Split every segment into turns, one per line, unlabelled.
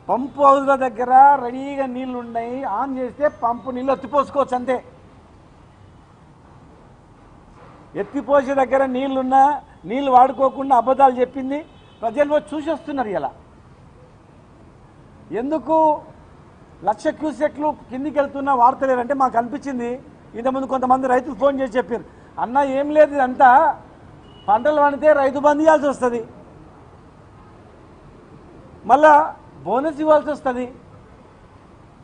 పంపు హౌజ్ల దగ్గర రెడీగా నీళ్లు ఉన్నాయి, ఆన్ చేస్తే పంపు నీళ్ళు ఎత్తిపోసుకోవచ్చు అంతే. ఎత్తిపోసే దగ్గర నీళ్లున్నా నీళ్ళు వాడుకోకుండా అబద్ధాలు చెప్పింది ప్రజలు చూసి వస్తున్నారు. ఇలా ఎందుకు 1,00,000 క్యూసెక్లు కిందికి వెళ్తున్నా వార్తలేరంటే మాకు అనిపించింది. ఇంతకుముందు కొంతమంది రైతులు ఫోన్ చేసి చెప్పారు, అన్న ఏం లేదు, ఇదంతా పంటలు పండితే రైతు బంద్ ఇవ్వాల్సి వస్తుంది, మళ్ళా బోనస్ ఇవ్వాల్సి వస్తుంది,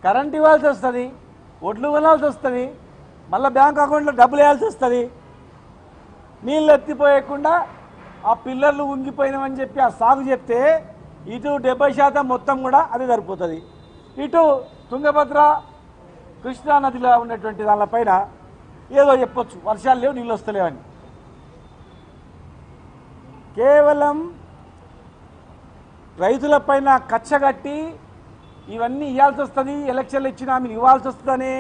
కరెంట్ ఇవ్వాల్సి వస్తుంది, ఒడ్లు కొనాల్సి వస్తుంది, మళ్ళీ బ్యాంక్ అకౌంట్లో డబ్బులు వేయాల్సి వస్తుంది. నీళ్ళు ఎత్తిపోయకుండా ఆ పిల్లర్లు ఉంగిపోయినామని చెప్పి ఆ సాగు చెప్తే ఇటు 70% మొత్తం కూడా అది సరిపోతుంది. ఇటు తుంగభద్ర కృష్ణా నదిలో ఉన్నటువంటి దానిపైన ఏదో చెప్పొచ్చు, వర్షాలు లేవు నీళ్ళు వస్తలేవని. కేవలం రైతులపైన కచ్చగట్టి ఇవన్నీ ఇవ్వాల్సి వస్తుంది, ఎలక్షన్లు ఇచ్చినా మీరు ఇవ్వాల్సి వస్తుందనే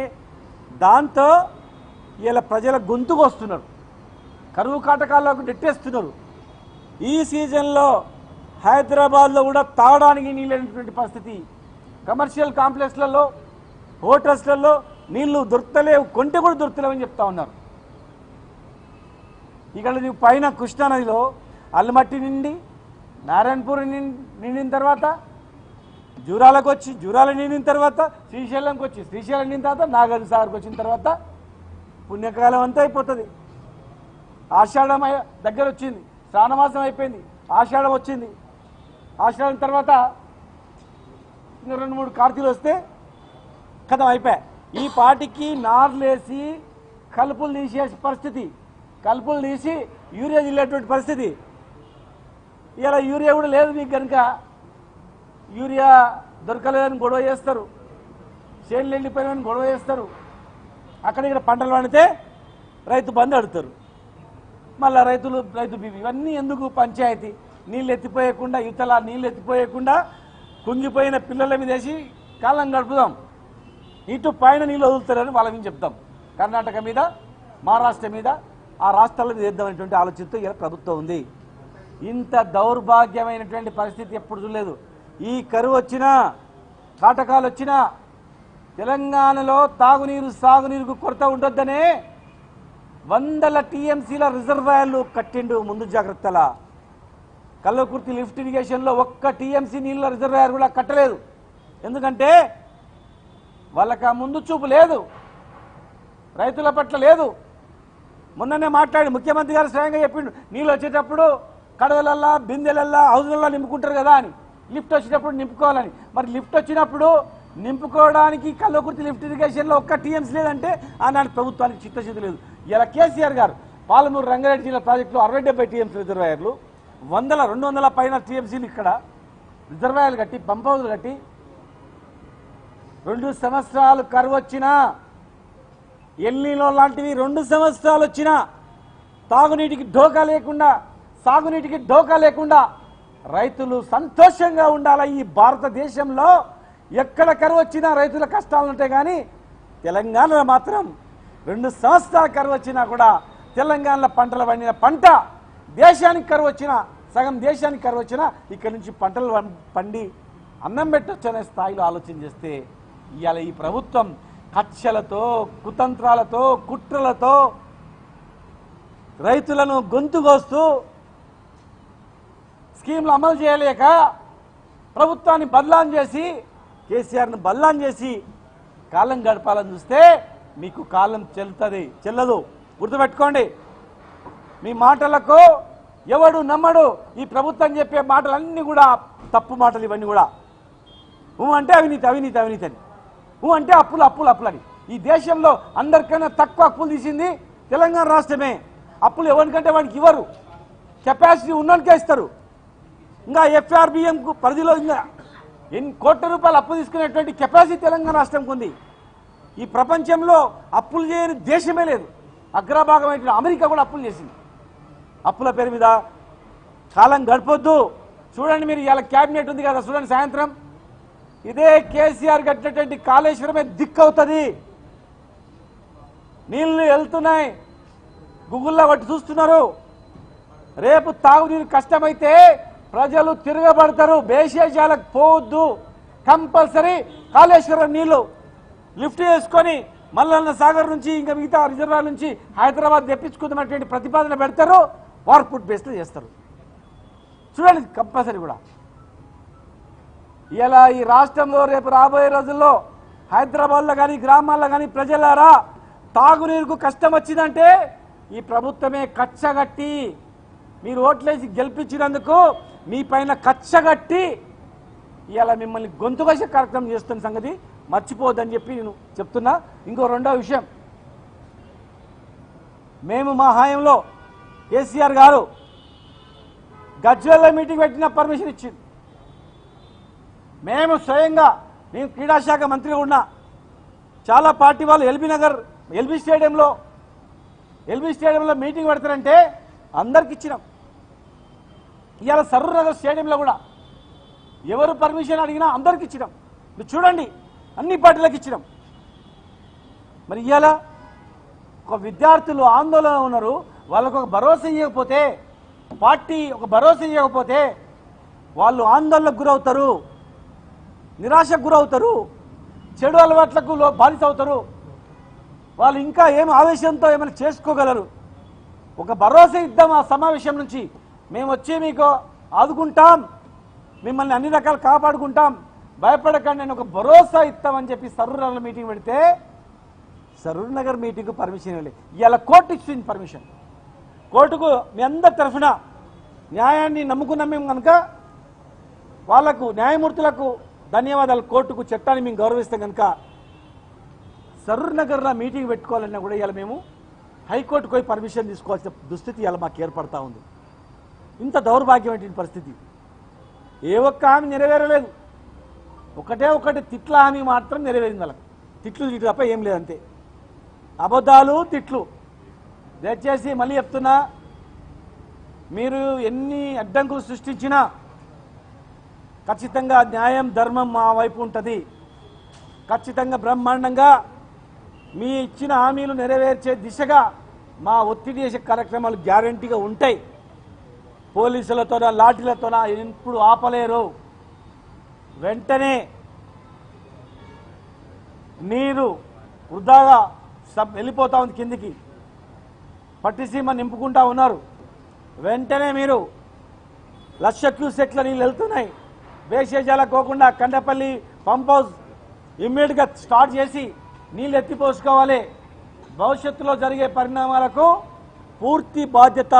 దాంతో ఇలా ప్రజల గొంతుకు వస్తున్నారు, కరువు కాటకాల్లోకి నెట్టేస్తున్నారు. ఈ సీజన్లో హైదరాబాద్లో కూడా తాగడానికి నీళ్ళైనటువంటి పరిస్థితి, కమర్షియల్ కాంప్లెక్స్లలో హోటల్స్లలో నీళ్లు దొరుకుతలేవు, కొంటే కూడా దొరుకుతలేవని చెప్తా ఉన్నారు. ఇక్కడ నీవు పైన కృష్ణానదిలో అల్లమట్టి నిండి నారాయణపూర్ నిండిన తర్వాత జూరాలకు వచ్చి జూరాల నిండిన తర్వాత శ్రీశైలంకి వచ్చి శ్రీశైలం నిండిన తర్వాత నాగార్జున సాగర్కి వచ్చిన తర్వాత పుణ్యకాలం అంతా అయిపోతుంది. ఆషాఢం దగ్గర వచ్చింది, శ్రావణమాసం అయిపోయింది, ఆషాఢం వచ్చింది, ఆషాఢం తర్వాత ఇంకా 2-3 కార్తీలు వస్తే కథం అయిపోయా. ఈ పాటికి నార్లేసి కలుపులు తీసే పరిస్థితి, కలుపులు తీసి యూరియా జిల్లేటువంటి పరిస్థితి. ఇలా యూరియా కూడా లేదు మీకు కనుక యూరియా దొరకలేదని గొడవ చేస్తారు, చేనులు వెళ్ళిపోయినామని గొడవ చేస్తారు, అక్కడ ఇక్కడ పంటలు పండితే రైతు బంద్ అడుగుతారు, మళ్ళీ రైతు బీబీ. ఇవన్నీ ఎందుకు? పంచాయతీ నీళ్ళు ఎత్తిపోయకుండా ఇతల నీళ్ళు ఎత్తిపోయకుండా కుంగిపోయిన పిల్లల మీద వేసి కాలం గడుపుదాం, ఇటు పైన నీళ్ళు వదులుతారని వాళ్ళ మీద చెప్తాం. కర్ణాటక మీద, మహారాష్ట్ర మీద, ఆ రాష్ట్రాల మీద వేద్దామనేటువంటి ఆలోచనతో ఇలా ప్రభుత్వం ఉంది. ఇంత దౌర్భాగ్యమైనటువంటి పరిస్థితి ఎప్పుడు చూడలేదు. ఈ కరువు వచ్చినా కాటకాలు వచ్చినా తెలంగాణలో తాగునీరు సాగునీరుకు కొరత ఉండొద్దనే 100 టీఎంసీల రిజర్వాయర్లు కట్టిండు ముందు జాగ్రత్తల. కల్లకుర్తి లిఫ్ట్ ఇరిగేషన్లో 1 టీఎంసీ నీళ్ళ రిజర్వాయర్ కూడా కట్టలేదు. ఎందుకంటే వాళ్ళకి ఆ ముందు చూపు లేదు, రైతుల పట్ల లేదు. మొన్ననే మాట్లాడి ముఖ్యమంత్రి గారు స్వయంగా చెప్పిండు, నీళ్ళు వచ్చేటప్పుడు కడవలల్లా బిందెలల్లా హౌజులల్లా నింపుకుంటారు కదా అని, లిఫ్ట్ వచ్చేటప్పుడు నింపుకోవాలని. మరి లిఫ్ట్ వచ్చినప్పుడు నింపుకోవడానికి కల్లకుర్తి లిఫ్ట్ ఇరిగేషన్లో 1 టీఎంసీ లేదంటే ఆనాడు ప్రభుత్వానికి చిత్తశుద్ధి లేదు. ఇలా కేసీఆర్ గారు పాలమూరు రంగారెడ్డి జిల్లా ప్రాజెక్టులో 60-70 టీఎంసీ రిజర్వాయర్లు, 100-200 పైన టీఎంసీలు ఇక్కడ రిజర్వాయర్లు కట్టి పంప్ హౌజులు కట్టి 2 సంవత్సరాలు కరువు వచ్చినా, ఎల్నీలో లాంటివి 2 సంవత్సరాలు వచ్చినా తాగునీటికి ఢోకా లేకుండా, సాగునీటికి ఢోకా లేకుండా రైతులు సంతోషంగా ఉండాలి. ఈ భారతదేశంలో ఎక్కడ కరువు వచ్చినా రైతుల కష్టాలు ఉంటాయి, కానీ తెలంగాణలో మాత్రం 2 సంవత్సరాల కరువు వచ్చినా కూడా తెలంగాణలో పంటలు పండిన పంట దేశానికి కరువు వచ్చినా, సగం దేశానికి కరువు వచ్చినా ఇక్కడి నుంచి పంటలు పండి అన్నం పెట్టొచ్చు అనే స్థాయిలో ఆలోచన చేస్తే ఇవాళ ఈ ప్రభుత్వం కక్షలతో, కుతంత్రాలతో, కుట్రలతో రైతులను గొంతుగోస్తూ స్కీమ్లు అమలు చేయలేక ప్రభుత్వాన్ని బదలాం చేసి, కేసీఆర్ను బదలాం చేసి కాలం గడపాలని చూస్తే మీకు కాలం చెల్లదు. గుర్తుపెట్టుకోండి, మీ మాటలకు ఎవడు నమ్మడు. ఈ ప్రభుత్వం చెప్పే మాటలన్నీ కూడా తప్పు మాటలు. ఇవన్నీ కూడా అంటే అవినీతి అవినీతి అవినీతి అని, అంటే అప్పులు అప్పులు అప్పులని. ఈ దేశంలో అందరికన్నా తక్కువ అప్పులు తీసింది తెలంగాణ రాష్ట్రమే. అప్పులు ఎవరికంటే వాడికి ఇవ్వరు, కెపాసిటీ ఉన్నోనికే ఇస్తారు. ఇంకా ఎఫ్ఆర్బిఎం పరిధిలో ఇంకా ఎన్ని కోట్ల రూపాయలు అప్పు తీసుకునేటువంటి కెపాసిటీ తెలంగాణ రాష్ట్రంకి ఉంది. ఈ ప్రపంచంలో అప్పులు చేయని దేశమే లేదు. అగ్రభాగమైన అమెరికా కూడా అప్పులు చేసింది. అప్పుల పేరు మీద కాలం గడపొద్దు. చూడండి, మీరు ఇలా క్యాబినెట్ ఉంది కదా, చూడండి సాయంత్రం ఇదే కేసీఆర్ కట్టినటువంటి కాళేశ్వరమే దిక్కవుతుంది. నీళ్లు వెళ్తున్నాయి, గూగుల్లో బట్టి చూస్తున్నారు. రేపు తాగునీరు కష్టమైతే ప్రజలు తిరగబడతారు. బేషేజాలకు పోవద్దు, కంపల్సరీ కాళేశ్వరం నీళ్లు లిఫ్ట్ చేసుకొని మల్లన్న సాగర్ నుంచి ఇంకా మిగతా రిజర్వాయర్ నుంచి హైదరాబాద్ తెప్పించుకుంటున్నటువంటి ప్రతిపాదన పెడతారు, వార్పుట్ బేస్లో చేస్తారు. చూడండి కంపల్సరీ కూడా. ఇలా ఈ రాష్ట్రంలో రేపు రాబోయే రోజుల్లో హైదరాబాద్లో కానీ గ్రామాల్లో కానీ ప్రజలారా తాగునీరుకు కష్టం వచ్చిందంటే ఈ ప్రభుత్వమే కచ్చగట్టి, మీరు ఓట్లేసి గెలిపించినందుకు మీ పైన కచ్చగట్టి ఇలా మిమ్మల్ని గొంతుకొచ్చే కార్యక్రమం చేస్తున్న సంగతి మర్చిపోవద్దని చెప్పి నేను చెప్తున్నా. ఇంకో రెండో విషయం, మేము మా హయాంలో కేసీఆర్ గారు గజ్వేల్లో మీటింగ్ పెట్టిన పర్మిషన్ ఇచ్చింది. మేము స్వయంగా, నేను క్రీడాశాఖ మంత్రిగా ఉన్నా, చాలా పార్టీ వాళ్ళు ఎల్బీ స్టేడియంలో మీటింగ్ పెడతారంటే అందరికి ఇచ్చినాం. ఇవాళ సరూర్ నగర్ స్టేడియంలో కూడా ఎవరు పర్మిషన్ అడిగినా అందరికి ఇచ్చినాం. మీరు చూడండి, అన్ని పార్టీలకు ఇచ్చినాం. మరి ఇవాళ ఒక విద్యార్థులు ఆందోళన ఉన్నారు, వాళ్ళకు ఒక భరోసా ఇవ్వకపోతే, పార్టీ ఒక భరోసా ఇవ్వకపోతే వాళ్ళు ఆందోళనకు గురవుతారు, నిరాశకు గురవుతారు, చెడు అలవాట్లకు బానిస అవుతారు. వాళ్ళు ఇంకా ఏం ఆవేశంతో ఏమైనా చేసుకోగలరు. ఒక భరోసా ఇద్దాం, ఆ సమావేశం నుంచి మేము వచ్చి మీకు ఆదుకుంటాం, మిమ్మల్ని అన్ని రకాలు కాపాడుకుంటాం, భయపడకండి నేను ఒక భరోసా ఇస్తామని చెప్పి సరూర్ నగర్ మీటింగ్ పెడితే సరూర్ నగర్ మీటింగ్కు పర్మిషన్ ఇవ్వలేదు. ఇవాళ కోర్టు ఇచ్చింది పర్మిషన్. కోర్టుకు మీ అందరి తరఫున న్యాయాన్ని నమ్ముకున్నాం మేము కనుక వాళ్లకు, న్యాయమూర్తులకు ధన్యవాదాలు. కోర్టుకు, చట్టాన్ని మేము గౌరవిస్తాం కనుక సరూర్ నగర్లో మీటింగ్ పెట్టుకోవాలన్నా కూడా ఇవాళ మేము హైకోర్టుకు పోయి పర్మిషన్ తీసుకోవాల్సిన దుస్థితి ఇవాళ మాకు ఏర్పడతా ఉంది. ఇంత దౌర్భాగ్యమైన పరిస్థితి. ఏ ఒక్క హామీ నెరవేరలేదు. ఒకటి తిట్ల హామీ మాత్రం నెరవేరింది. వాళ్ళకి తిట్లు తప్ప ఏం లేదంతే, అబద్ధాలు, తిట్లు. దయచేసి మళ్ళీ చెప్తున్నా, మీరు ఎన్ని అడ్డంకులు సృష్టించినా ఖచ్చితంగా న్యాయం, ధర్మం మా వైపు ఉంటుంది. ఖచ్చితంగా బ్రహ్మాండంగా మీ ఇచ్చిన హామీలు నెరవేర్చే దిశగా మా ఒత్తిడి చేసే కార్యక్రమాలు గ్యారంటీగా ఉంటాయి. పోలీసులతోనా లాఠీలతోనా ఎప్పుడు ఆపలేరు. వెంటనే నీరు వృధాగా వెళ్ళిపోతా ఉంది కిందికి, పట్టిసీమ నింపుకుంటా ఉన్నారు. వెంటనే మీరు 1,00,000 క్యూసెక్ల నీళ్ళు వెళ్తున్నాయి. వేసేజాలకు పోకుండా కండపల్లి పంప్ హౌస్ ఇమ్మీడియట్గా స్టార్ట్ చేసి నీళ్ళు ఎత్తిపోసుకోవాలి. భవిష్యత్తులో జరిగే పరిణామాలకు పూర్తి బాధ్యత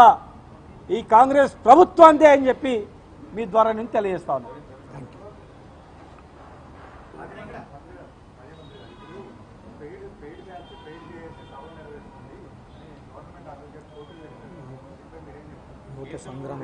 ఈ కాంగ్రెస్ ప్రభుత్వాందే అని చెప్పి మీ ద్వారా నేను తెలియజేస్తా ఉన్నాను.
సంగ్రామ